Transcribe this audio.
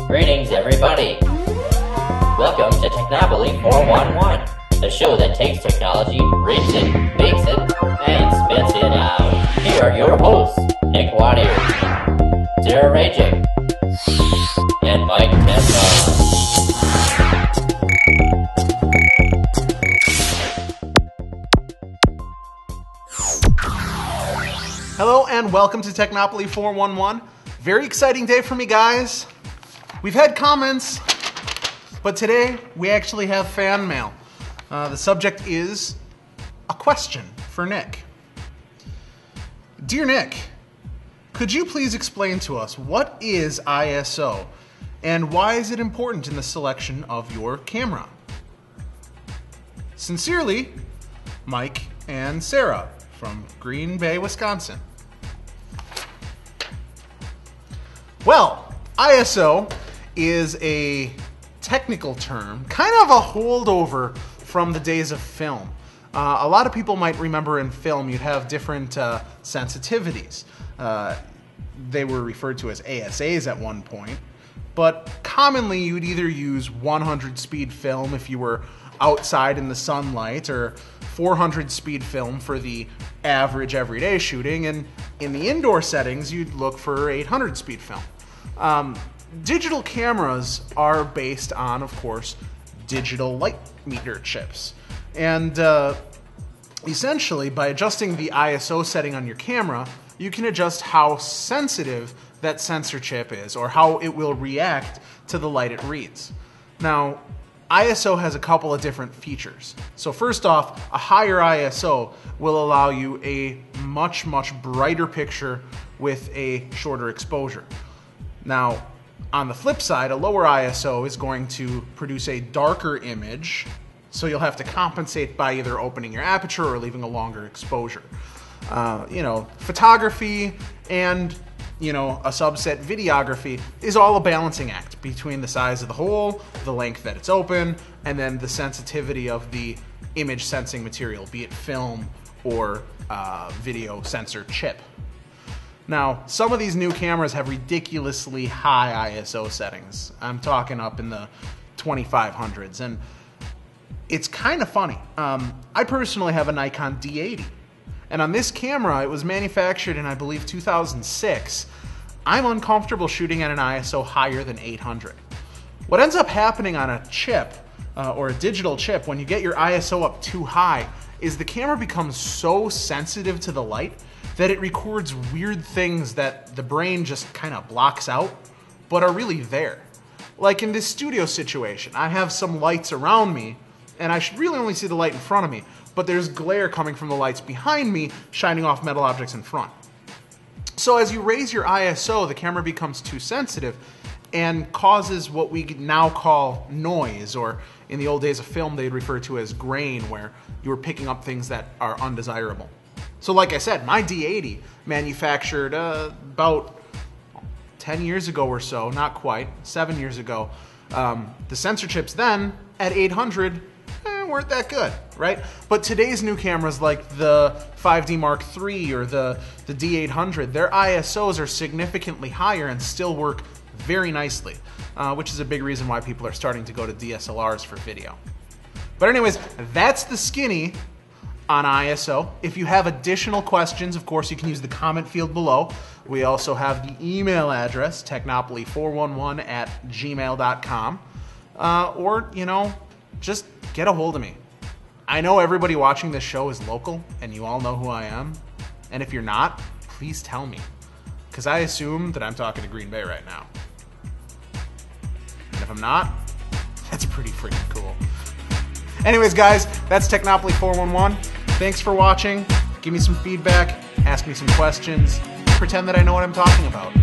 Greetings, everybody. Welcome to Technopoly 411, the show that takes technology, breaks it, makes it, and spits it out. Here are your hosts, Nick Wadir, Zara Rajik, and Mike Tesla. Hello and welcome to Technopoly 411. Very exciting day for me, guys. We've had comments, but today we actually have fan mail. The subject is a question for Nick. Dear Nick, could you please explain to us what is ISO and why is it important in the selection of your camera? Sincerely, Mike and Sarah from Green Bay, Wisconsin. Well, ISO is a technical term, kind of a holdover from the days of film. A lot of people might remember in film you'd have different sensitivities. They were referred to as ASAs at one point, but commonly you'd either use 100 speed film if you were outside in the sunlight, or 400 speed film for the average everyday shooting, and in the indoor settings you'd look for 800 speed film. Digital cameras are based on, of course, digital light meter chips. And essentially, by adjusting the ISO setting on your camera, you can adjust how sensitive that sensor chip is, or how it will react to the light it reads. Now, ISO has a couple of different features. So first off, a higher ISO will allow you a much brighter picture with a shorter exposure. Now, on the flip side, a lower ISO is going to produce a darker image, so you'll have to compensate by either opening your aperture or leaving a longer exposure. Photography and, a subset videography is all a balancing act between the size of the hole, the length that it's open, and then the sensitivity of the image sensing material, be it film or video sensor chip. Now, some of these new cameras have ridiculously high ISO settings. I'm talking up in the 2500s, and it's kind of funny. I personally have a Nikon D80, and on this camera, it was manufactured in, I believe, 2006. I'm uncomfortable shooting at an ISO higher than 800. What ends up happening on a chip, or a digital chip, when you get your ISO up too high, is the camera becomes so sensitive to the light that it records weird things that the brain just kind of blocks out, but are really there. Like in this studio situation, I have some lights around me, and I should really only see the light in front of me, but there's glare coming from the lights behind me, shining off metal objects in front. So as you raise your ISO, the camera becomes too sensitive and causes what we now call noise, or in the old days of film they'd refer to as grain, where you were picking up things that are undesirable. So like I said, my D80 manufactured about 10 years ago or so, not quite, 7 years ago. The sensor chips then, at 800, weren't that good, right? But today's new cameras like the 5D Mark III or the D800, their ISOs are significantly higher and still work very nicely, which is a big reason why people are starting to go to DSLRs for video. But anyways, that's the skinny on ISO. If you have additional questions, of course, you can use the comment field below. We also have the email address, technopoly411@gmail.com. Or, just get a hold of me. I know everybody watching this show is local, and you all know who I am. And if you're not, please tell me, because I assume that I'm talking to Green Bay right now. And if I'm not, that's pretty freaking cool. Anyways, guys, that's Technopoly 411. Thanks for watching. Give me some feedback, ask me some questions, pretend that I know what I'm talking about.